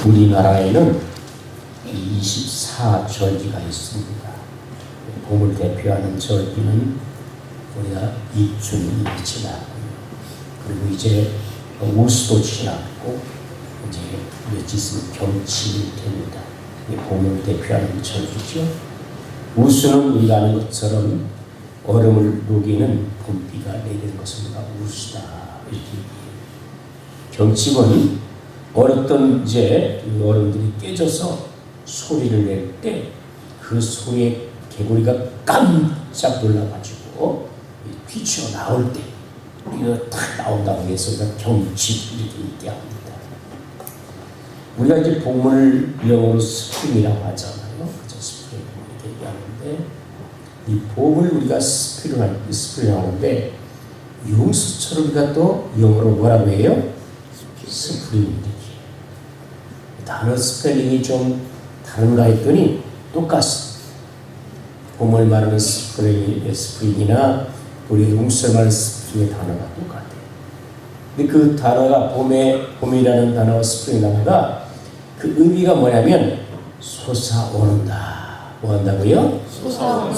우리나라에는 24절기가 있습니다. 봄을 대표하는 절기는 우리가 입춘이 지나고요. 그리고 이제 우수도 지나고 이제 며칠 있으면 경칩이 됩니다. 봄을 대표하는 절기죠. 우수는 우리가 아는 것처럼 얼음을 녹이는 봄비가 내리는 것을 우리가 우수다 이렇게 얘기해요. 경칩은 어렸던 이제 얼음들이 깨져서 소리를 낼 때 그 소리에 개구리가 깜짝 놀라가지고 튀쳐나올 때 이거 탁 나온다고 해서 우리가 경칩 이렇게 얘기합니다. 우리가 이제 봄을 영어로 스프링이라고 하잖아요. 그죠? 스프링 이렇게 얘기하는데 이 봄을 우리가 스프링 하는데 용수처럼 우리가 또 영어로 뭐라고 해요? 스프링. 단어 스펠링이 좀 다른가 했더니 똑같습니다. 봄을 말하는 스프링이나 우리 용수를 말하는 스프링의 단어가 똑같아요. 근데 그 단어가 봄이라는 단어와 스프링 단어가 그 의미가 뭐냐면 솟아오른다. 뭐 한다고요? 솟아오른다.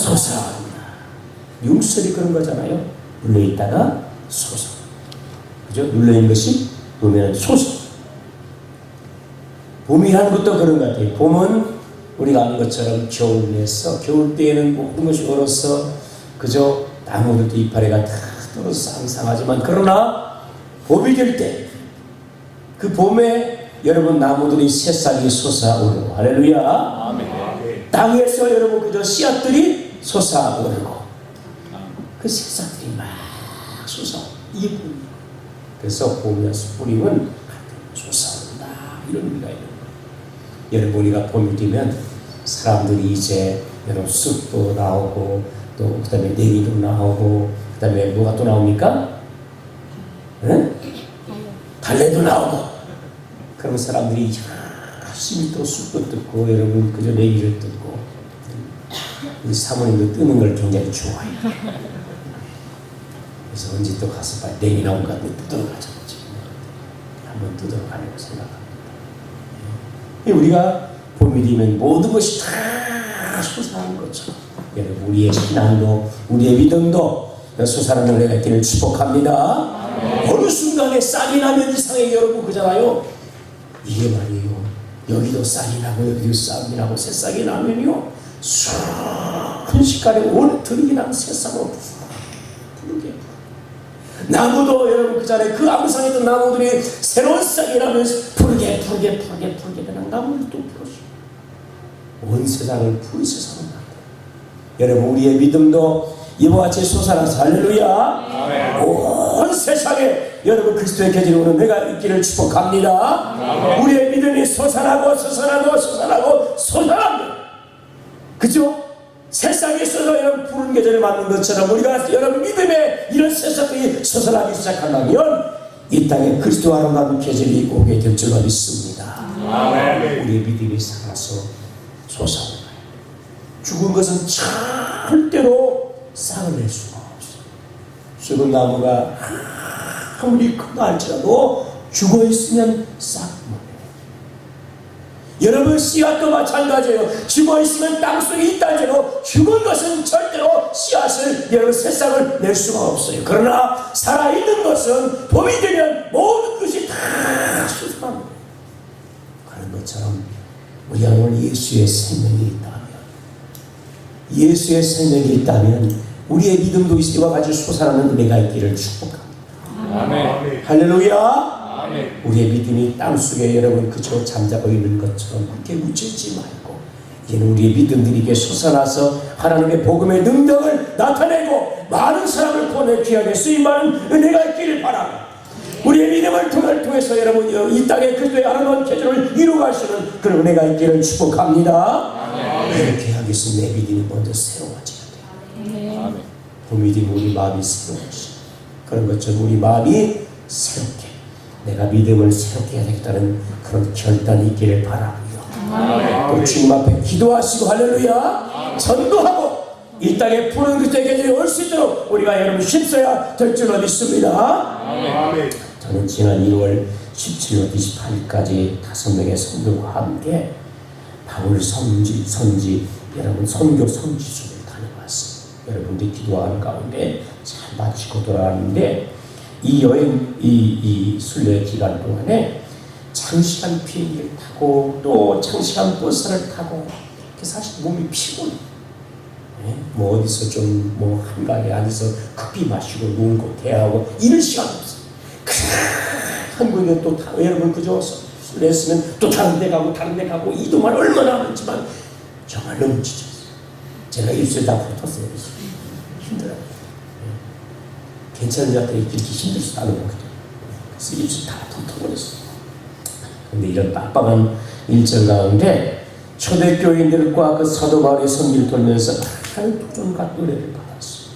용수철이 그런 거잖아요. 눌러있다가 솟아. 그죠? 눌러있는 것이 보면 솟아. 봄이라는 것도 그런 것 같아요. 봄은 우리가 아는 것처럼 겨울에서 겨울 때에는 모든 것이 얼어서 그저 나무들도 이파리가 다 떨어서 쌍쌍하지만 그러나 봄이 될 때 그 봄에 여러분 나무들이 새싹이 솟아오르고 할렐루야. 아멘. 땅에서 여러분 그저 씨앗들이 솟아오르고 그 새싹들이 막 솟아오르고 이게 봄이에요. 그래서 봄이나 스프링은 솟아오른다 이런 의미가 있는 거예요. 여러분 우리가 봄이 되면 사람들이 이제 여러분 쑥도 나오고 또 그 다음에 내리도 나오고 그 다음에 뭐가 또 나옵니까? 응? 달래도 나오고 그러면 사람들이 열심히 또 쑥도 뜯고 여러분 그저 내기를 뜯고 우리 사모님도 뜨는 걸 굉장히 좋아해요. 그래서 언제 또 가서 빨리 내기 나온 것 같은데 뜯으러 가자. 한번 뜯으러 가려고 생각합니다. 우리가 봄이 되면 모든 것이 다 솟아나는 것처럼 여러분 우리의 신앙도 우리의 믿음도 솟아나는 은혜가 있기를 축복합니다. 어느 순간에 싹이 나면 이상하게 여러분 그잖아요. 이게 말이에요. 여기도 싹이 나고 여기도 싹이 나고 새싹이 나면요 순식간에 온 들이 난 새싹으로 푸르게 나무도 여러분 그전에 그 암상에 있던 나무들이 새로운 싹이 나면서 푸르게 그냥 나무를 또 풀어줘. 온 세상을 푸른 세상을 만들어. 여러분 우리의 믿음도 이와 같이 솟아나서 할렐루야. 온 세상에 여러분 그리스도의 계절이 오는 내가 있기를 축복합니다. 아멘. 우리의 믿음이 솟아나고 그죠? 새싹이 쏟아 여러분 푸른 계절을 맞는 것처럼 우리가 여러분 믿음의 이런 새싹들이 솟아나기 시작한다면 이 땅에 그리스도 아름다운 계절이 오게 될 줄로 믿습니다. 아멘. 우리의 믿음이 살아서 솟아오르나요. 죽은 것은 절대로 싹을 낼 수가 없어요. 죽은 나무가 아무리 크다 할지라도 죽어있으면 싹 못 내요. 여러분 씨앗도 마찬가지예요. 죽어있으면 땅속에 있다 할지라도 죽은 것은 절대로 씨앗을 여러분 새싹을 낼 수가 없어요. 그러나 살아있는 것은 봄이 되면 모든 것이 다 솟아납니다. 그런 것처럼 우리 안에 예수의 생명이 있다면 우리의 믿음도 이와 같이 솟아나는 은혜가 있기를 축복합니다. 아멘. 할렐루야. 아멘. 우리의 믿음이 땅속에 여러분 그저 잠자고 있는 것처럼 그렇게 묻혀있지 말고 이제는 우리의 믿음들이 이게 솟아나서 하나님의 복음의 능력을 나타내고 많은 사람을 보내 귀하게 쓰임받는 은혜가 있기를 바랍니다. 우리의 믿음을 통해서 여러분 이 땅에 그리스도의 아름다운 계절을 이루가시는 그런 은혜가 있기를 축복합니다. 이렇게 하기 위해서 내 믿음이 먼저 새로워져야 돼요. 봄이 되면 우리 마음이 새로워지죠. 그런 것처럼 우리 마음이 새롭게 내가 믿음을 새롭게 해야 되겠다는 그런 결단이 있기를 바라고요. 또 주님 앞에 기도하시고 할렐루야 전도하고 이 땅에 푸른 그리스도의 계절이 올 수 있도록 우리가 여러분 힘써야 될 줄로 믿습니다. 저는 지난 1월 17월 28일까지 5명의 성도와 함께 바울 선지 여러분 선교 성지순을 다녀왔어요. 여러분들이 기도하는 가운데 잘 마치고 돌아왔는데 이 여행 이 순례 기간 동안에 장시간 비행기를 타고 또 장시간 버스를 타고 사실 몸이 피곤해. 뭐 어디서 좀 뭐 한가에 앉아서 커피 마시고 놀고 대하고 이럴 시간 없어. 한국에 또 여러분 그저 술했으면 또 다른 데 가고 이동을 얼마나 하는지만 정말 너무 지쳤어요. 제가 입술 다 붙었어요. 힘들어요. 괜찮은 자들이 이렇게 힘들지도 않은 거죠. 그래서 입술 다 붙어버렸어요. 근데 이런 빡빡한 일정 가운데 초대교인들과 그 사도 바울의 선기를 돌면서 많은 도전과 노래를 받았어요.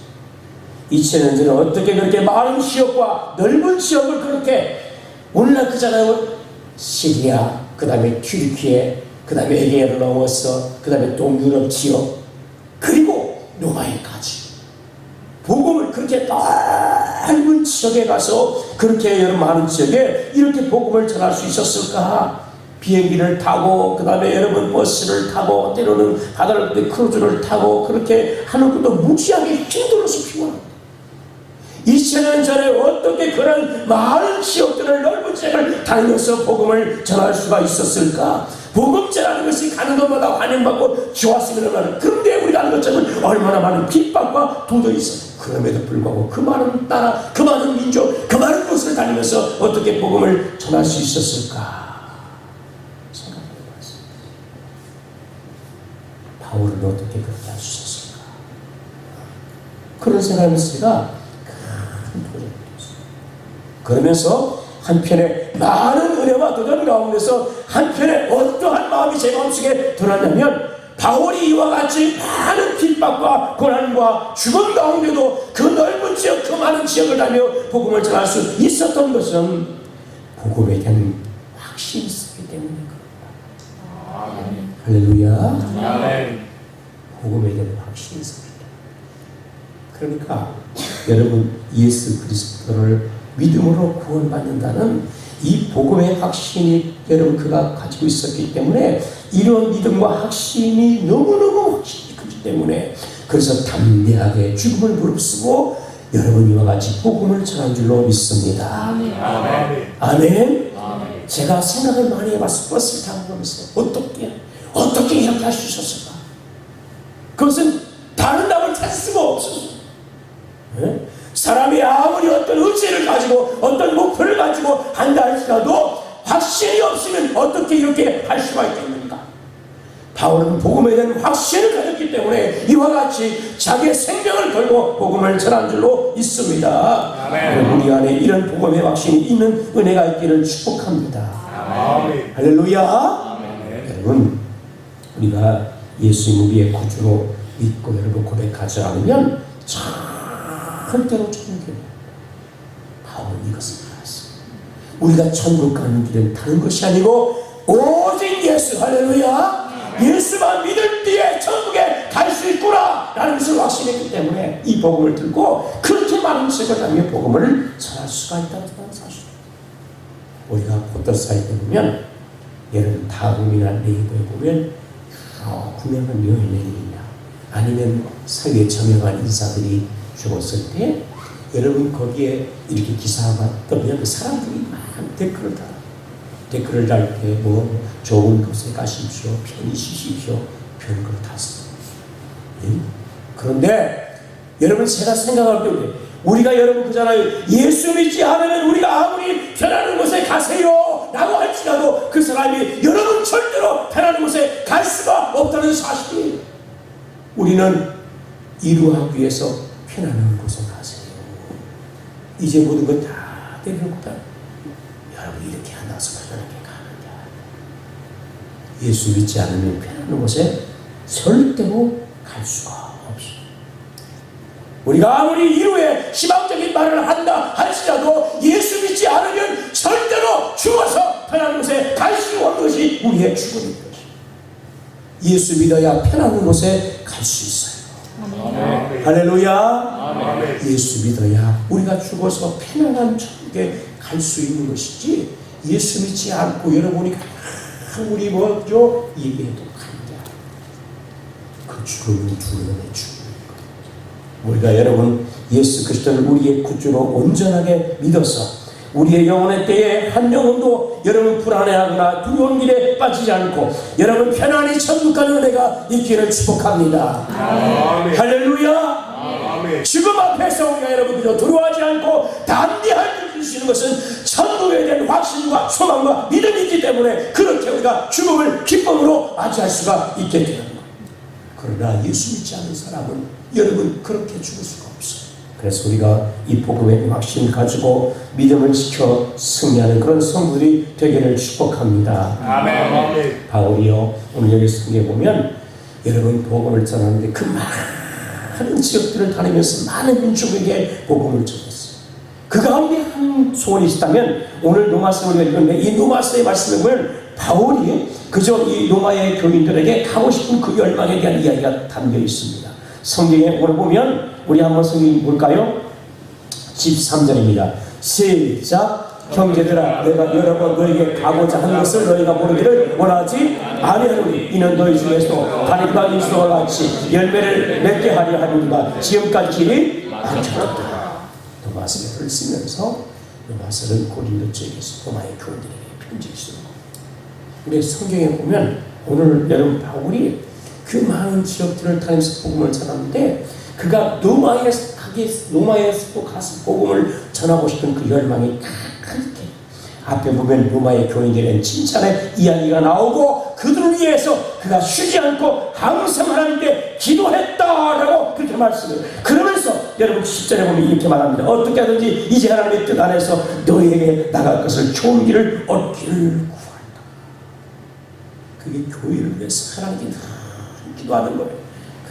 2000년 전에 어떻게 그렇게 많은 지역과 넓은 지역을 그렇게 오늘날 그잖아요. 시리아, 그 다음에 튀르키예, 그 다음에 에게를 넘어서 그 다음에 동유럽 지역 그리고 로마에까지 복음을 그렇게 넓은 지역에 가서 그렇게 여러 많은 지역에 이렇게 복음을 전할 수 있었을까? 비행기를 타고 그 다음에 여러분 버스를 타고 때로는 바다를 크루즈를 타고 그렇게 하는 것도 무지하게 힘들어서 피곤합니다. 2000년 전에 어떻게 그런 많은 지역들을 넓은 지역을 다니면서 복음을 전할 수가 있었을까? 복음 전하는 것이 가는 것마다 환영받고 좋았으면 얼마나. 그런데 우리가 하는 것처럼 얼마나 많은 빗방과 도덕이 있어요. 그럼에도 불구하고 그 많은 나라, 그 많은 민족, 그 많은 곳을 다니면서 어떻게 복음을 전할 수 있었을까? 생각해봤어요. 바울은 어떻게 그렇게 할 수 있었을까? 그런 생각하면서 제가 그러면서 한편에 많은 은혜와 도전 가운데서 한편에 어떠한 마음이 제 마음속에 들었냐면 바울이 이와 같이 많은 핍박과 고난과 죽음 가운데도 그 넓은 지역, 그 많은 지역을 다녀 복음을 전할 수 있었던 것은 복음에 대한 확신이 있었기 때문에 그렇다. 할렐루야. 아멘. 복음에 대한 확신이 있었기 때문에. 그러니까 여러분 예수 그리스도를 믿음으로 구원받는다는 이 복음의 확신이 여러분 그가 가지고 있었기 때문에 이런 믿음과 확신이 너무너무 확신이 크기 때문에 그래서 담대하게 죽음을 무릅쓰고 여러분 이와 같이 복음을 전한 줄로 믿습니다. 아멘. 아멘. 아멘. 아멘. 제가 생각을 많이 해봤어요. 버스를 타고 가면서 어떻게 이렇게 할 수 있었을까? 그것은 다른 답을 찾을 수가 없었어요. 네? 사람이 아무리 어떤 의지를 가지고 어떤 목표를 가지고 한다 할지라도 확신이 없으면 어떻게 이렇게 할 수가 있겠는가? 바울은 복음에 대한 확신을 가졌기 때문에 이와 같이 자기의 생명을 걸고 복음을 전한 줄로 있습니다. 아멘. 우리 안에 이런 복음의 확신이 있는 은혜가 있기를 축복합니다. 아멘. 할렐루야. 아멘. 여러분 우리가 예수님 우리의 구주로 믿고 여러분 고백하지 않으면 절대로 천국에 바울은 이것을 알았어요. 우리가 천국 가는 길은 다른 것이 아니고 오직 예수. 할렐루야. 예수만 믿을 때에 천국에 갈 수 있구나 라는 것을 확신했기 때문에 이 복음을 들고 그렇게 많은 책을 다니며 복음을 전할 수가 있다는 사실. 우리가 포털사이트에 보면 여러분 다음이나 네이버에 보면 구명한 여인이나 아니면 사회에 저명한 인사들이 죽었을 때 여러분 거기에 이렇게 기사가 뜨면 그 사람들이 막 댓글을 달 때 뭐 좋은 곳에 가십시오, 편히 쉬십시오, 그런 걸 다 써요. 그런데 여러분 제가 생각할 때 우리가 여러분 그잖아요. 예수 믿지 않으면 우리가 아무리 편안한 곳에 가세요 라고 할지라도 그 사람이 여러분 절대로 편안한 곳에 갈 수가 없다는 사실이에요. 우리는 이루하기 위해서 편안한 곳에 가세요. 이제 모든 것 다 내려놓고다. 여러분 이렇게 앉아서 편안하게 가는다. 예수 믿지 않으면 편안한 곳에 절대로 갈 수가 없어요. 우리가 아무리 이루에 희망적인 말을 한다 할지라도 예수 믿지 않으면 절대로 죽어서 편안한 곳에 갈 수 없는 것이 우리의 죽음인 것이에요. 예수 믿어야 편안한 곳에 갈 수 있어요. 아멘. 할렐루야. 아멘. 예수 믿어야 우리가 죽어서 편안한 천국에 갈 수 있는 것이지 예수 믿지 않고 여러분이 우리 뭐죠? 얘기해도 그 죽음은 죽음의 죽음입니다. 우리가 여러분 예수 그리스도를 우리의 구주로 온전하게 믿어서 우리의 영혼의 때에 한 영혼도 여러분 불안해하거나 두려운 길에 빠지지 않고 여러분 편안히 천국 가는 은혜가 있기를 축복합니다. 아멘. 할렐루야. 아멘. 죽음 앞에서 우리가 여러분 그저 두려워하지 않고 담대하게 줄 수 있는 것은 천국에 대한 확신과 소망과 믿음이 있기 때문에 그렇게 우리가 죽음을 기쁨으로 맞이할 수가 있게 되는 거예요. 그러나 예수 믿지 않는 사람은 여러분 그렇게 죽을 수가 없어요. 그래서 우리가 이 복음의 확신을 가지고 믿음을 지켜 승리하는 그런 성도들이 되기를 축복합니다. 아멘. 바울이요 오늘 여기 성경에 보면 여러분 복음을 전하는데 그 많은 지역들을 다니면서 많은 민족에게 복음을 전했어요. 그 가운데 한 소원이 있다면 오늘 로마서 우리가 읽었는데 이 로마서의 말씀에 보면 바울이 그저 이 로마의 교인들에게 가고 싶은 그 열망에 대한 이야기가 담겨 있습니다. 성경에 오늘 보면 우리 한번 성경 볼까요? 13절입니다. 시작. 형제들아 내가 여러 번 너에게 가고자 하는 것을 너희가 모르기를 원하지 아니하노니 이는 너희 중에서 다윗과 인수와 같이 열매를 맺게 하려 하느니가 지금까지 길이 많더라. 로마서를 쓰면서 로마서는 고린도 지역에서 로마의 교인들에게 편지를 쓰는 겁니다. 우리 성경에 보면 오늘 여러분 바울이 그 많은 지역들을 다니면서 복음을 전하는데 그가 로마에서 가서 복음을 전하고 싶은 그 열망이 그렇게 앞에 보면 로마의 교인들의 칭찬의 이야기가 나오고 그들을 위해서 그가 쉬지 않고 항상 하나님께 기도했다라고 그렇게 말씀해요. 그러면서 여러분 10절에 보면 이렇게 말합니다. 어떻게 하든지 이제 하나님의 뜻 안에서 너에게 나갈 것을 좋은 길을 얻기를 구한다. 그게 교회를 위해서 하나님께 기도하는 거예요.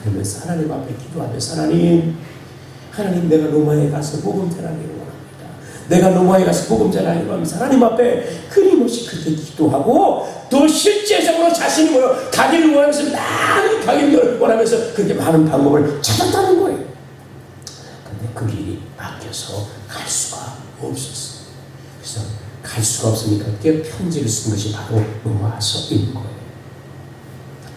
그러면서 하나님 앞에 기도하면서 하나님 내가 로마에 가서 복음 전하기를 원합니다. 내가 로마에 가서 복음 전하기를 원하면서 하나님 앞에 끊임없이 그렇게 기도하고 또 실제적으로 자신이 가기를 원하면서 많은 가기를 원하면서 그렇게 많은 방법을 찾았다는 거예요. 그런데 그 길이 막혀서 갈 수가 없었어요. 그래서 갈 수가 없으니까 그게 편지를 쓴 것이 바로 로마서인 거예요.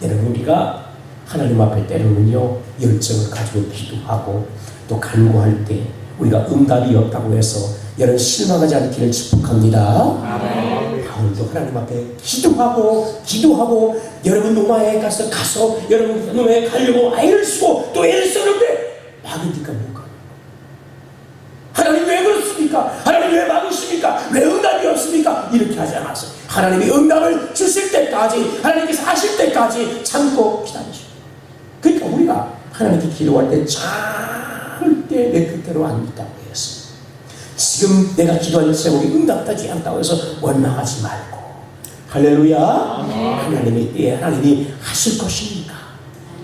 여러분 우리가 하나님 앞에 때로는요 열정을 가지고 기도하고 또 간구할 때 우리가 응답이 없다고 해서 여러분 실망하지 않기를 축복합니다. 바울도 하나님 앞에 기도하고 여러분 로마에 가서 여러분 로마에 가려고 애를 쓰고 또 애를 쓰는데 막으니까 못 가요. 하나님 왜 그렇습니까? 하나님 왜 막으십니까? 왜 응답이 없습니까? 이렇게 하지 않았어요. 하나님이 응답을 주실 때까지 하나님께서 하실 때까지 참고 기다리시고 그러니까 우리가 하나님께 기도할 때 절대 내 뜻대로 안 된다고 했어요. 지금 내가 기도한 제목이 응답되지 않다고 해서 원망하지 말고 할렐루야. 하나님의 때에 하나님이 하실 것입니다.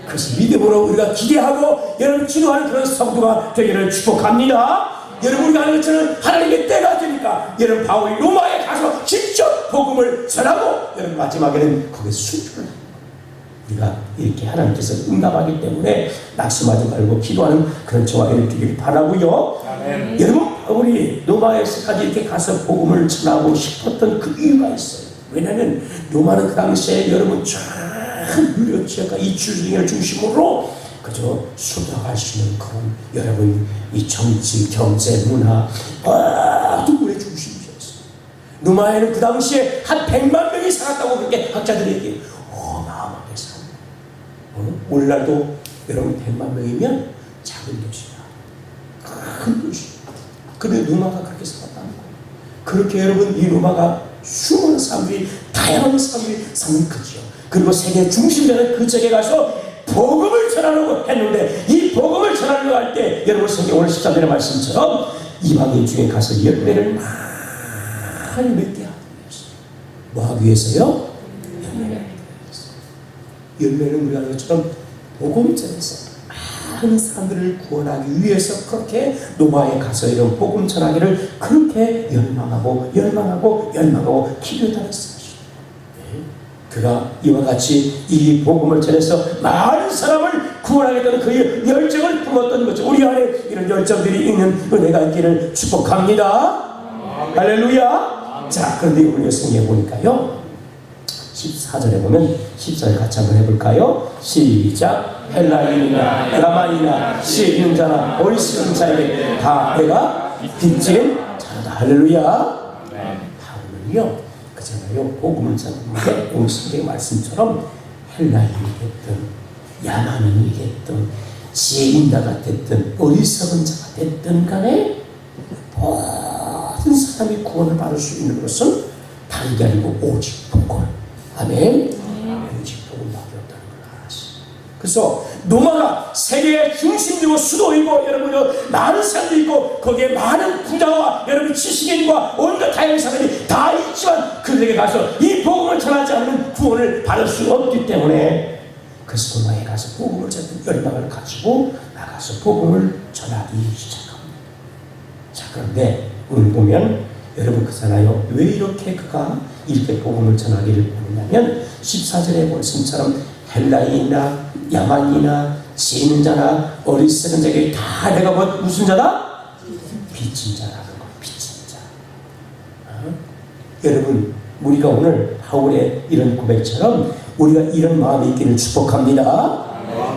그래서 믿음으로 우리가 기대하고 여러분 기도하는 그런 성도가 되기를 축복합니다. 여러분 우리가 아는 것처럼 하나님의 때가 되니까 여러분 바울이 로마에 가서 직접 복음을 전하고 여러분 마지막에는 거기서 순교를 합니다. 우리가 이렇게 하나님께서 응답하기 때문에 낙심하지 말고 기도하는 그런 저와 여러분 되기를 바라고요. 아멘. 여러분 바울이 로마에서까지 이렇게 가서 복음을 전하고 싶었던 그 이유가 있어요. 왜냐하면 로마는 그 당시에 여러분 쫙 유료 지역과 이주중을 중심으로 그저 수도할 수 있는 그런 여러분 이 정치, 경제, 문화 모든 것의 중심이었어요. 로마에는 그 당시에 한 100만 명이 살았다고 그렇게 학자들이 얘기해요. 어마어마하게 살았어요. 오늘날도 여러분 100만 명이면 작은 도시야. 큰 도시야. 근데 로마가 그렇게 살았다는 거예요. 그렇게 여러분 이 로마가 수많은 사람들이 다양한 사람들이 사는 그 지역 그리고 세계 중심되는 그 지역에 가서 복음을 전하려고 했는데 이 복음을 전하려고 할 때 여러분 성경 오늘 13절의 말씀처럼 이방인 중에 가서 열매를 많이 맺게 하기 위해서 뭐 하기 위해서요? 열매를 하기 위해서 열매는 우리가 아는 것처럼 복음 전에서 많은 사람들을 구원하기 위해서 그렇게 로마에 가서 이런 복음 전하기를 그렇게 열망하고 기도했다는 것입니다. 그가 이와 같이 이 복음을 전해서 많은 사람을 구원하겠다는 그 열정을 품었던 거죠. 우리 안에 이런 열정들이 있는 은혜가 있기를 축복합니다. 할렐루야. 자, 그런데 오늘 성경에 보니까요 14절에 보면 14절 같이 한번 해볼까요? 시작. 헬라인이나 야만이나 지혜 있는 자나 어리석은 자에게 다 내가 빚진 자다. 할렐루야. 바울은요 그잖아요 복음을 전하는데 오늘 성경의 말씀처럼 헬라인이겠든 야만인이겠든 지혜 있는 자가 됐든 어리석은 자가 됐든 간에 모든 사람이 구원을 받을 수 있는 것은 다른 게 아니고 오직 복음. 아멘. 오직 복음밖에 없다는 걸 알았어요. 그래서 로마가 세계의 중심이고 수도이고 여러분 많은 사람들이 있고 거기에 많은 부자와 여러분 지식인과 온갖 다양한 사람들이 다 있지만 그들에게 가서 이 복음을 전하지 않으면 구원을 받을 수 없기 때문에 그래서 로마에 가서 복음을 전하는 열망을 가지고 나가서 복음을 전하기 시작합니다. 자, 그런데 오늘 보면 여러분 그잖아요. 왜 이렇게 그가 이렇게 복음을 전하기를 원했냐면 14절의 말씀처럼 헬라인이나 야만이나 지혜 있는 자나 어리석은 자에게 다 내가 무슨 자다? 빚진 자라는 거. 빚진 자. 여러분 우리가 오늘 바울의 이런 고백처럼 우리가 이런 마음이 있기를 축복합니다.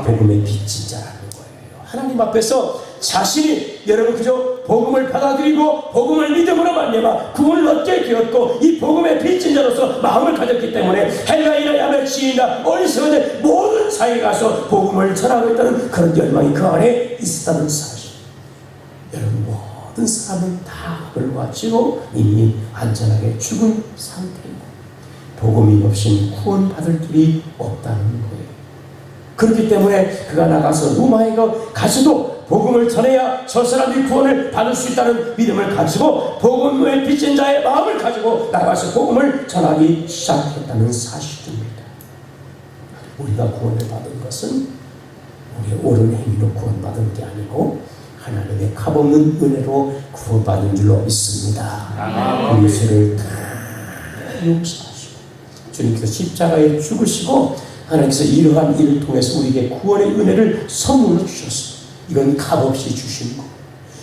복음의 빚진 자라는 거예요. 하나님 앞에서 자신이 여러분 그저 복음을 받아들이고 복음을 믿음으로 말미암아 구원을 얻게 되었고 이 복음의 빚진 자로서 마음을 가졌기 때문에 헬라이나 야만 지혜나 어리석은 모든 사회에 가서 복음을 전하고 있다는 그런 열망이 그 안에 있었다는 사실. 여러분 모든 사람은 다 그걸 가지고 이미 안전하게 죽은 상태이고 복음이 없이는 구원받을 길이 없다는 거예요. 그렇기 때문에 그가 나가서 로마에 가서도 복음을 전해야 저 사람이 구원을 받을 수 있다는 믿음을 가지고 복음의 빚진 자의 마음을 가지고 나가서 복음을 전하기 시작했다는 사실입니다. 우리가 구원을 받은 것은 우리의 옳은 행위로 구원받은 게 아니고 하나님의 값없는 은혜로 구원받은 줄로 믿습니다. 우리 죄를 다 용서하시고 주님께서 십자가에 죽으시고 하나님께서 이러한 일을 통해서 우리에게 구원의 은혜를 선물로 주셨습니다. 이건 값없이 주신 거.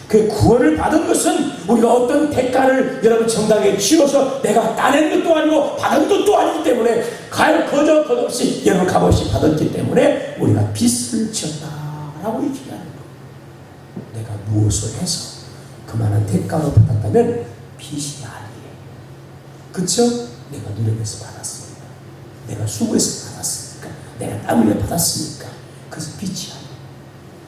그 구원을 받은 것은 우리가 어떤 대가를 여러분 정당에 치러서 내가 따낸 것도 아니고 받은 것도 아니기 때문에 거저없이 여러분 값없이 받았기 때문에 우리가 빚을 지었다라고 얘기하는 거. 내가 무엇을 해서 그만한 대가로 받았다면 빚이 아니에요. 그쵸? 내가 노력해서 받았습니다. 내가 수고해서 받았으니까 내가 땀 흘려 받았으니까 그래서 빚이 아니에요.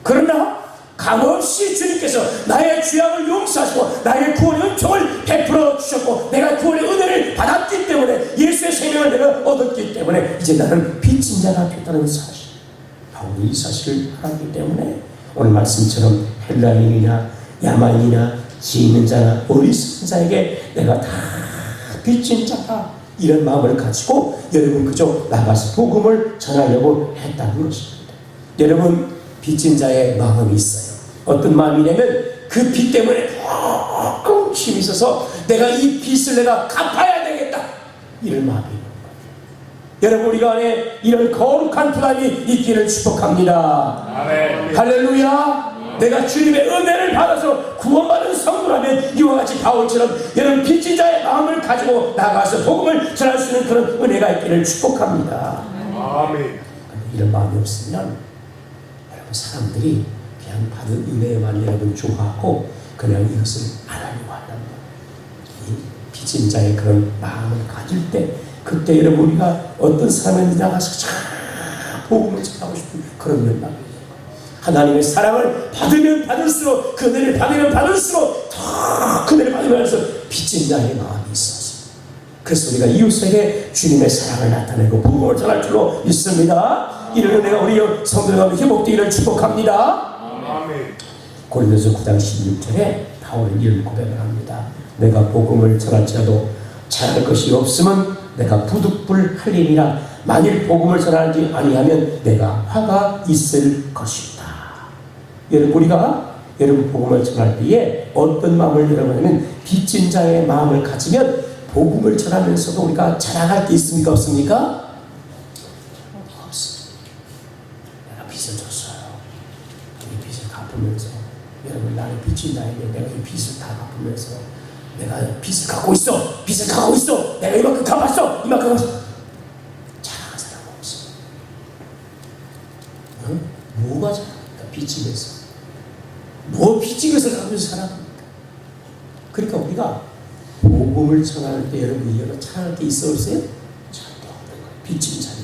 그러나 값없이 주님께서 나의 죄악을 용서하시고 나의 구원의 은총을 베풀어 주셨고 내가 구원의 은혜를 받았기 때문에 예수의 생명을 내가 얻었기 때문에 이제 나는 빚진 자가 됐다는 사실. 바울이 이 사실을 알았기 때문에 오늘 말씀처럼 헬라인이나 야만이나 지혜 있는 자나 어리석은 자에게 내가 다 빚진 자다 이런 마음을 가지고 여러분 그저 나가서 복음을 전하려고 했다는 것입니다. 여러분 빚진 자의 마음이 있어요. 어떤 마음이냐면 그 빚 때문에 조금 힘이 있어서 내가 이 빚을 내가 갚아야 되겠다 이런 마음이 있는 거예요. 여러분 우리가 안에 이런 거룩한 부담이 있기를 축복합니다. 아멘. 할렐루야. 내가 주님의 은혜를 받아서 구원받은 성도라면 이와 같이 바울처럼 여러분 빚진 자의 마음을 가지고 나가서 복음을 전할 수 있는 그런 은혜가 있기를 축복합니다. 아멘. 이런 마음이 없으면 사람들이 그냥 받은 은혜만 여러분 좋아하고 그냥 이것을 안 하려고 한단 말이에요. 이 빚진 자의 그런 마음을 가질 때 그때 여러분 우리가 어떤 사람이 나가서 참 복음을 전하고 싶은 그런 열망이에요. 하나님의 사랑을 받으면 받을수록 그 은혜를 받으면 받을수록 더 그 은혜를 받으면서 빚진 자의 마음이 있어서 그래서 우리가 이웃에게 주님의 사랑을 나타내고 복음을 전할 줄로 믿습니다. 이런 은혜가 우리 성도들과 회복되기를 축복합니다. 아멘. 고린도서 9장 16절에 바울은 이런 고백을 합니다. 내가 복음을 전할지라도 잘할 것이 없으면 내가 부득불 할림이라 만일 복음을 전하지 아니하면 내가 화가 있을 것이다. 여러분 우리가 여러분 복음을 전할 때에 어떤 마음을 여러분 하면 빚진 자의 마음을 가지면 복음을 전하면서도 우리가 자랑할 게 있습니까 없습니까? 빚을 줬어요. 이 빚을 갚으면서 여러분 나는 빚진 자에게 내가 이 빚을 다 갚으면서 내가 빚을 갖고 있어. 빚을 갖고 있어. 내가 이만큼 갚았어. 이만큼 갚았어. 자랑하는 사람 없어. 응? 뭐가 자랑합니까? 빚진 것을. 뭐 빚진 것을 갖고 있는 사람입니까? 그러니까 우리가 복음을 전할 때 여러분 여러 찬양할 때 있어 보세요? 절대 없는 거예요. 빚진 자니까.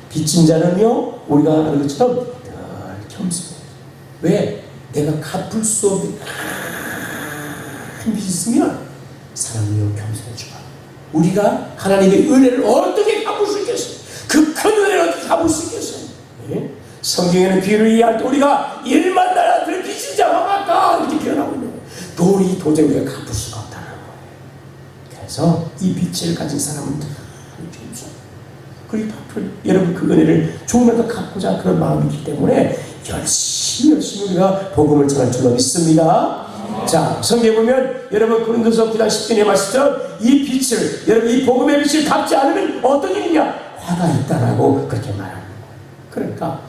빚진 자는요 우리가 아는 것처럼 늘 겸손해요. 왜? 내가 갚을 수 없는 큰 빚이 있으면 사람이요 겸손해주고 우리가 하나님의 은혜를 어떻게 갚을 수 있겠어요? 그 큰 은혜를 어떻게 갚을 수 있겠어요? 네? 성경에는 비유를 이해할 때 우리가 일만 나라들의 빚진 자와 같다 이렇게 표현하고 있는 거예요. 돈이 도저히 우리가 갚을 수가 없다는 거예요. 그래서 이 빚을 가진 사람은 다 겸손. 그리고 여러분 그 은혜를 조금이라도 갚고자 그런 마음이기 때문에 열심히 우리가 복음을 전할 줄로 믿습니다. 자, 성경에 보면 여러분 고린도서 9장 10절의 말씀처럼 이 빛을 여러분 이 복음의 빛을 갚지 않으면 어떤 일이냐? 화가 있다라고 그렇게 말하는 거예요. 그러니까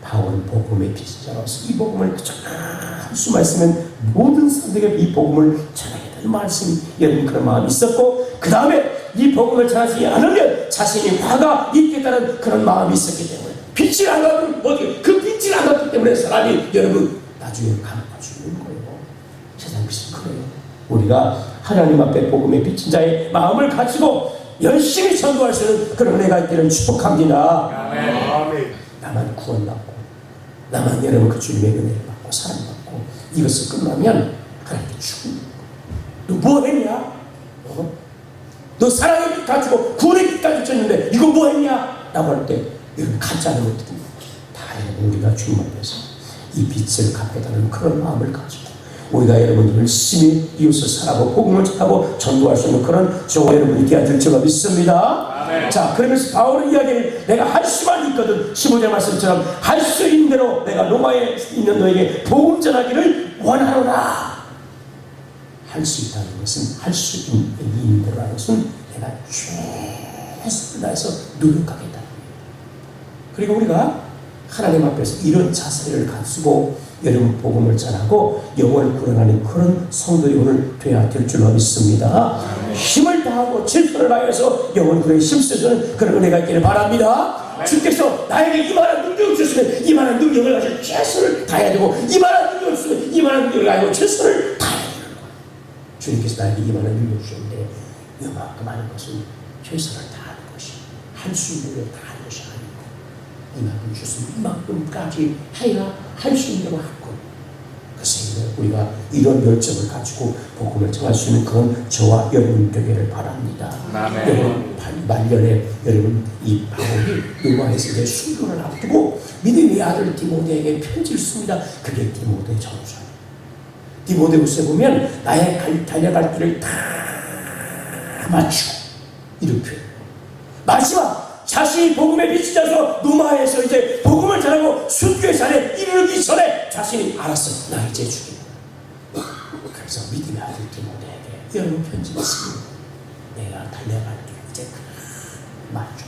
바울은 복음의 빛자로서 이 복음을 할 수만 있으면 모든 사람들에게 이 복음을 전하겠다. 이 말씀이 여러분 그런 마음이 있었고 그 다음에 이 복음을 전하지 않으면 자신이 화가 있겠다는 그런 마음이 있었기 때문에 빛을 안 갖고 어떻게 그 빛을 안 갖기 때문에 사람이 여러분 나중에 감화 죽는 거예요. 세상 빛은 그래요. 우리가 하나님 앞에 복음의 빛인 자의 마음을 가지고 열심히 전도할 수 있는 그런 은혜가 있기를 축복합니다. 아멘. 나만 구원받고 나만 여러분 그 주님의 은혜를 받고 사랑받고 이것을 끝나면 하나님께 죽는 거예요. 너 뭐 했냐? 너 사랑의 빛 가지고 구원의 빛 가지고 쳤는데 이거 뭐 했냐? 라고 할 때 여러분 갖지 않은 것들이 다 우리가 주님 앞에서 이 빛을 갚겠다는 그런 마음을 가지고 우리가 여러분 열심히 이웃을 사랑하고 복음을 전하고 전도할 수 있는 그런 저와 여러분 있게 될 줄로 믿습니다. 아멘. 자, 그러면서 바울의 이야기를 내가 할 수만 있거든 15절 말씀처럼 할 수 있는 대로 내가 로마에 있는 너에게 복음 전하기를 원하노라. 할 수 있다는 것은 할 수 있는 대로 하는 것은 내가 최선을 다해서 노력하겠다는 거예요. 그리고 우리가 하나님 앞에서 이런 자세를 가지고 여러분 복음을 전하고 영혼을 구원하는 그런 성도이 오늘 되어야 될 줄로 믿습니다. 힘을 다하고 최선을 다해서 영혼 구원에 힘쓰는 그런 은혜가 있기를 바랍니다. 주께서 나에게 이만한 능력을 주시면 이만한 능력을 가지고 최선을 다해야 되고 이만한 능력을 주시면 이만한 능력을 가지고 최선을 다해야 되는 거예요. 주님께서 나에게 이만한 능력을 주셨는데 이만큼 하는 것은 최선을 다하는 것이 할 수 있는 걸 다하는 것이 아니고 이만큼 주시면 이만큼까지 해야 할 수 있는 대로 하고 그래서 우리가 이런 열정을 가지고 복음을 전할 수 있는 그런 저와 여러분 되기를 바랍니다. 여러분 말년에 여러분 이 바울이 로마에서 이제 순교를 앞두고 믿음의 아들 디모데에게 편지를 씁니다. 그게 디모데 전서. 디모데후서에 보면 나의 달려갈 길을 다 맞추고 이렇게 마지막 자신이 복음의 빛이 자서 로마에서 이제 복음을 전하고 순교의 자리에 이르기 전에 자신이 알았어. 나 이제 죽인다. 그래서 믿음의 아들 디모데에게 여러분 편지를 쓰고 내가 달려갈 길 이제 맞춰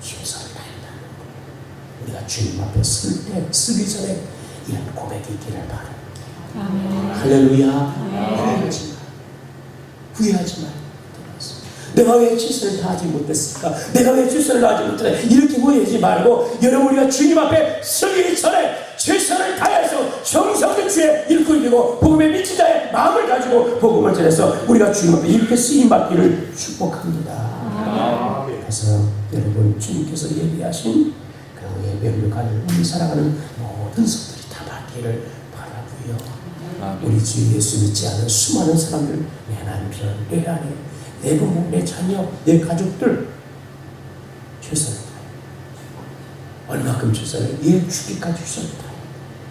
최선을 다한다는 거. 우리가 주님 앞에 쓰기 전에 이런 고백이 있기를 바랍니다. 할렐루야. 후회하지 마. 내가 왜 최선을 다하지 못했을까? 내가 왜 최선을 다하지 못했을까? 이렇게 후회하지 말고 여러분 우리가 주님 앞에 서기 전에 최선을 다해서 정성을 주에 일꾼이 되고 복음의 미친 자의 마음을 가지고 복음을 전해서 우리가 주님 앞에 이렇게 쓰임받기를 축복합니다. 그래서 여러분 주님께서 예비하신 그 예배를 가는 우리 사랑하는 모든 성들이 다 받기를 바라고요. 우리 주 예수 믿지 않은 수많은 사람들 내 남편, 내 아내 내 부모, 내 자녀, 내 가족들 최선을 다해. 얼마큼 최선을 예 죽기까지 최선을 다해.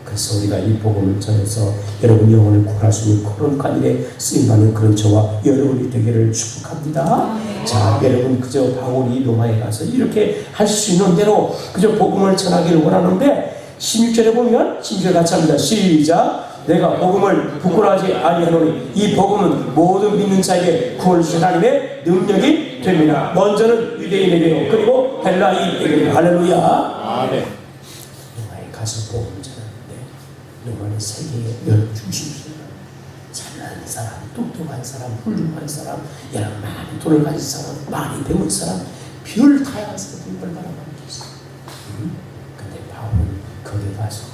그래서 우리가 이 복음을 전해서 여러분 영혼을 구할 수 있는 그런 간일에 쓰임받는 그런 저와 여러분이 되기를 축복합니다. 자, 여러분 그저 바울이 로마에 가서 이렇게 할 수 있는 대로 그저 복음을 전하기를 원하는데 16절에 보면 16절 같이 합니다. 시작. 내가 복음을 부끄러워하지 아니하노니 이 복음은 모든 믿는 자에게 구원을 주신 하나님의 능력이 됩니다. 먼저는 유대인에게요 그리고 헬라인에게요. 할렐루야. 아멘. 로마에 가서 복음을 전하는데 로마는 세계의 열 중심지로 찬란한 사람, 똑똑한 사람, 훌륭한 사람, 여러분 많은 돈을 가진 사람, 많이 배운 사람, 별 다양한 사람들이 얼마나 많겠어. 근데 바울은 거기 가서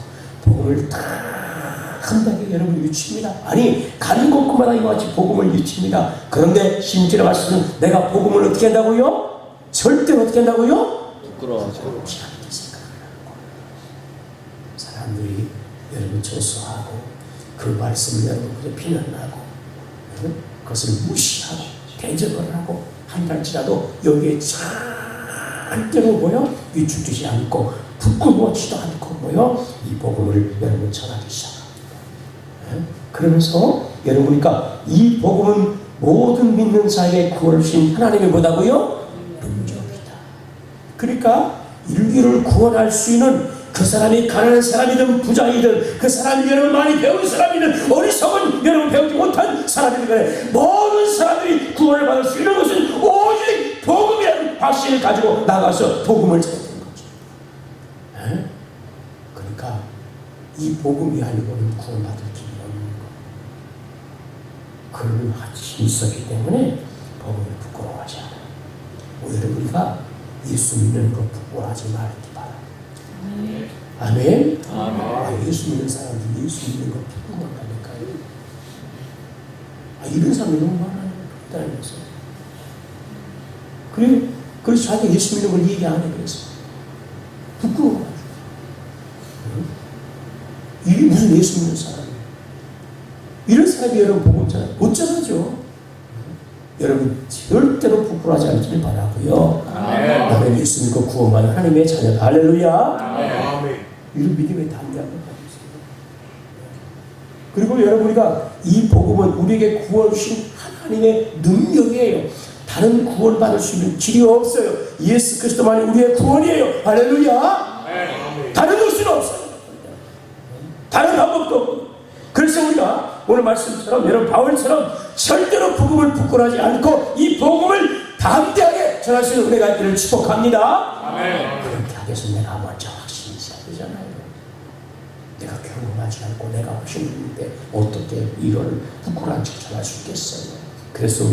복음을 다 한다게 여러분 유치입니다. 아니 가는 곳마다 이와 같이 복음을 유치입니다. 그런데 심지어 말씀은 내가 복음을 어떻게 한다고요? 절대로 어떻게 한다고요? 부끄러워하지 않고. 사람들이 여러분 조소하고 그 말씀을 여러분 비난하고 그것을 무시하고 대적을 하고 한달치라도 여기에 절대로 뭐요? 위축되지 않고 부끄러워지도 않고 뭐요? 이 복음을 여러분 전하기 시작합니다. 그러면서 여러분이니까 이 복음은 모든 믿는 자에게 구원을 주신 하나님의 뭐다고요? 능력이다. 그러니까 인류를 구원할 수 있는 그 사람이 가난한 사람이든 부자이든 그 사람이 여러분 많이 배운 사람이든 어리석은 여러분 배우지 못한 사람이든 간에 모든 사람들이 구원을 받을 수 있는 것은 오직 복음이라는 확신을 가지고 나가서 복음을 전하는 거죠. 그러니까 이 복음이 아니고는 구원받을 길이 없는 거. 그런 확신이 있었기 때문에 복음을 부끄러워하지 않아요. 오히려 우리가 예수 믿는 것 부끄러워하지 말기 바랍니다. 아멘. 예수 믿는 사람들이 예수 믿는 것 부끄러워한다니까요. 이런 사람이 너무 많아요. 그러면서 그래서 자기가 예수 믿는 걸 얘기 안 해. 그래서 부끄러워. 이게 무슨 예수 믿는 사람이에요? 이런 사람이 여러분 복음 못 전하죠. 여러분 절대로 부끄러워하지 않기를 바라고요. 나는 예수 믿고 구원받는 하나님의 자녀. 할렐루야. 이런 믿음의 담대함을 가지세요. 그리고 여러분 우리가 이 복음은 우리에게 구원 주신 하나님의 능력이에요. 다른 구원 받을 수 있는 길이 없어요. 예수 그리스도만이 우리의 구원이에요. 할렐루야. 다른 것은 없어요. 다른 방법도 없고. 그래서 우리가 오늘 말씀처럼 여러분 바울처럼 절대로 복음을 부끄러워하지 않고 이 복음을 담대하게 전할 수 있는 은혜가 있기를 축복합니다. 그렇게 하기 위해서 내가 먼저 확신이 있어야 되잖아요. 내가 경험하지 않고 내가 확신이 있는데 어떻게 이걸 부끄러운 척 전할 수 있겠어요. 그래서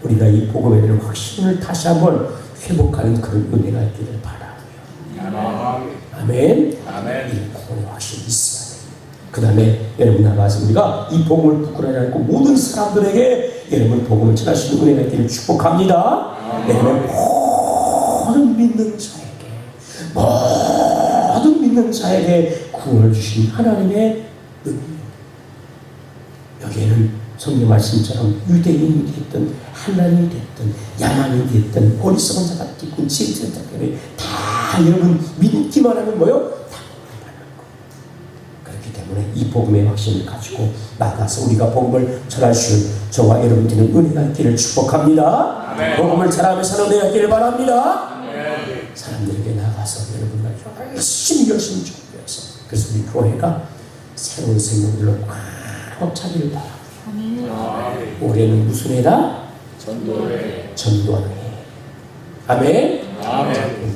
우리가 이 복음에 대한 확신을 다시 한번 회복하는 그런 은혜가 있기를 바라고요. 아멘. 이 복음의 확신이 있어야 돼요. 그 다음에 여러분 나가서 우리가 이 복음을 부끄러워하지 않고 모든 사람들에게 여러분 복음을 전할 수 있는 은혜가 있기를 축복합니다. 여러분 모든 믿는 자에게 구원을 주신 하나님의 은혜. 여기에는 성경 말씀처럼 유대인이 됐든 한란이 됐든 야만이 됐든 어리석은 자가 됐든 지혜로운 자가 됐든 다 여러분 믿기만 하면 뭐요? 다 받는 거. 그렇기 때문에 이 복음의 확신을 가지고 나가서 우리가 복음을 전할 수 있는 저와 여러분들은 은혜가 있기를 축복합니다. 복음을 전하며 사는 은혜가 있기를 바랍니다. 사람들에게 나가서 여러분과 열심히 준비해서 그래서 우리 교회가 새로운 생명들로 꽉 차기를 바랍니다. 올해는 무슨 해다? 전도하는 해. 아멘.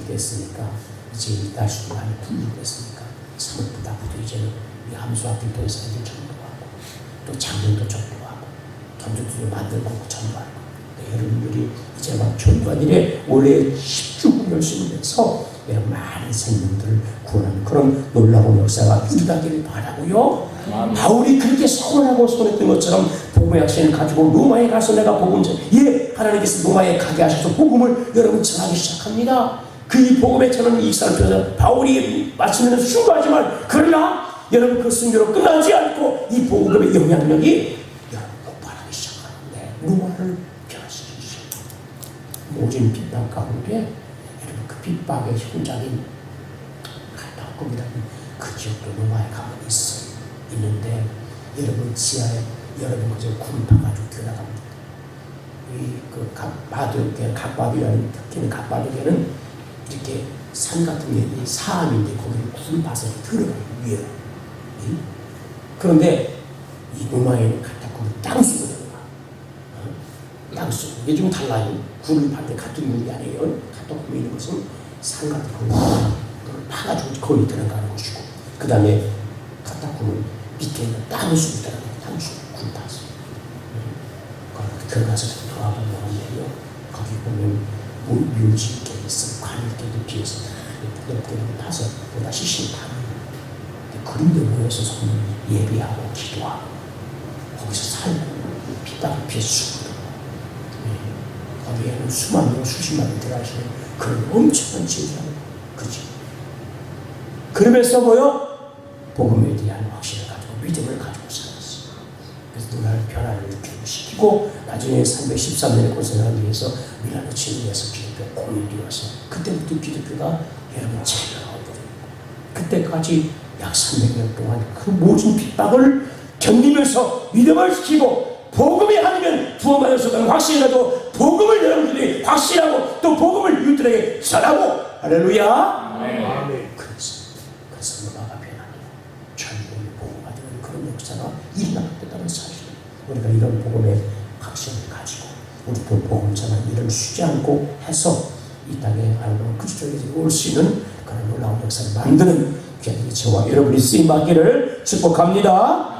됐으니까 이제 날씨도 많이 풀리겠으니까 3월부터 이제는 이 함수학교 통해서 이제 전도하고 또 작년도 전도하고 전도들을 만들고 전도하고 여러분들이 이제 막 전도한 일에 올해 10주 열심히 해서 많은 생명들을 구원하는 그런 놀라운 역사가 일어나기를 바라고요. 바울이 그렇게 소원하고 소원했던 것처럼 복음의 확신을 가지고 로마에 가서 내가 복음 하나님께서 로마에 가게 하셔서 복음을 여러분 전하기 시작합니다. 그 복음에 저는 이 사람들에서 바울이 마치는 순간하지만 그러나 여러분 그 순교로 끝나지 않고 이 복음의 영향력이 여러분 폭발하기 시작하는데 로마를 변화시키시죠. 모진 핍박 가운데 여러분 그 핍박의 현장인 갔다 올 겁니다. 그 지역도 로마에 가면 있는데 여러분 지하에 여러분 그저 굴을 파가지고 들어갑니다. 이그 마두교회 각바두라는 특히는 각바두교회는 이렇게 산 같은 게 사암인데 거기를 굴을 파서 들어가요 위에. 그런데 이 로마에는 갖다 굴을 땅속으로 들어가. 땅속 이게 좀 달라요. 굴을 팔 때 같은 굴이 아니에요. 갖다 굴에 있는 것은 산 같은 굴을 파가지고 거기 들어가는 것이고 그 다음에 갖다 굴을 밑에 있는 땅속으로 들어가요. 땅속으로 굴을 파서 그 가서 도합을 나왔는데요. 거기 보면 묘지께 있어 관일께도 비해서 옆에는 5보다 시신 다 그림도 모여서 손을 예비하고 기도하고 거기서 살고 빗방울 피해 죽어도 거기에는 수만 명 수십만 명 들어가시는 그런 엄청난 지혜가 그렇죠. 그러면서 뭐요? 복음에 대한 확신을 가지고 믿음을 가지고 살았어. 그래서 누나를 변화를 시키고 나중에 313년에 고생하기 위해서 밀라노 진리에서 기독교 공인이 와서 그때부터 기독교가 여러분 잘 나오거든요. 그때까지 약 300년 동안 그 모든 핍박을 견디면서 믿음을 지키고 복음이 아니면 부어받아서 확신이 가지고 복음을 여러분들이 확신하고 또 복음을 이웃들에게 전하고 할렐루야. 아멘. 그래서 누가가 변하고 전국을 복음화되는 그런 역사가 일어났다는 사실. 우리가 이런 복음의 확신을 가지고 우리 또 복음자는 이런 쉬지 않고 해서 이 땅에 하나님 그리스도에게 올 수 있는 그런 놀라운 역사를 만드는 귀한 저와 여러분이 쓰임 받기를 축복합니다.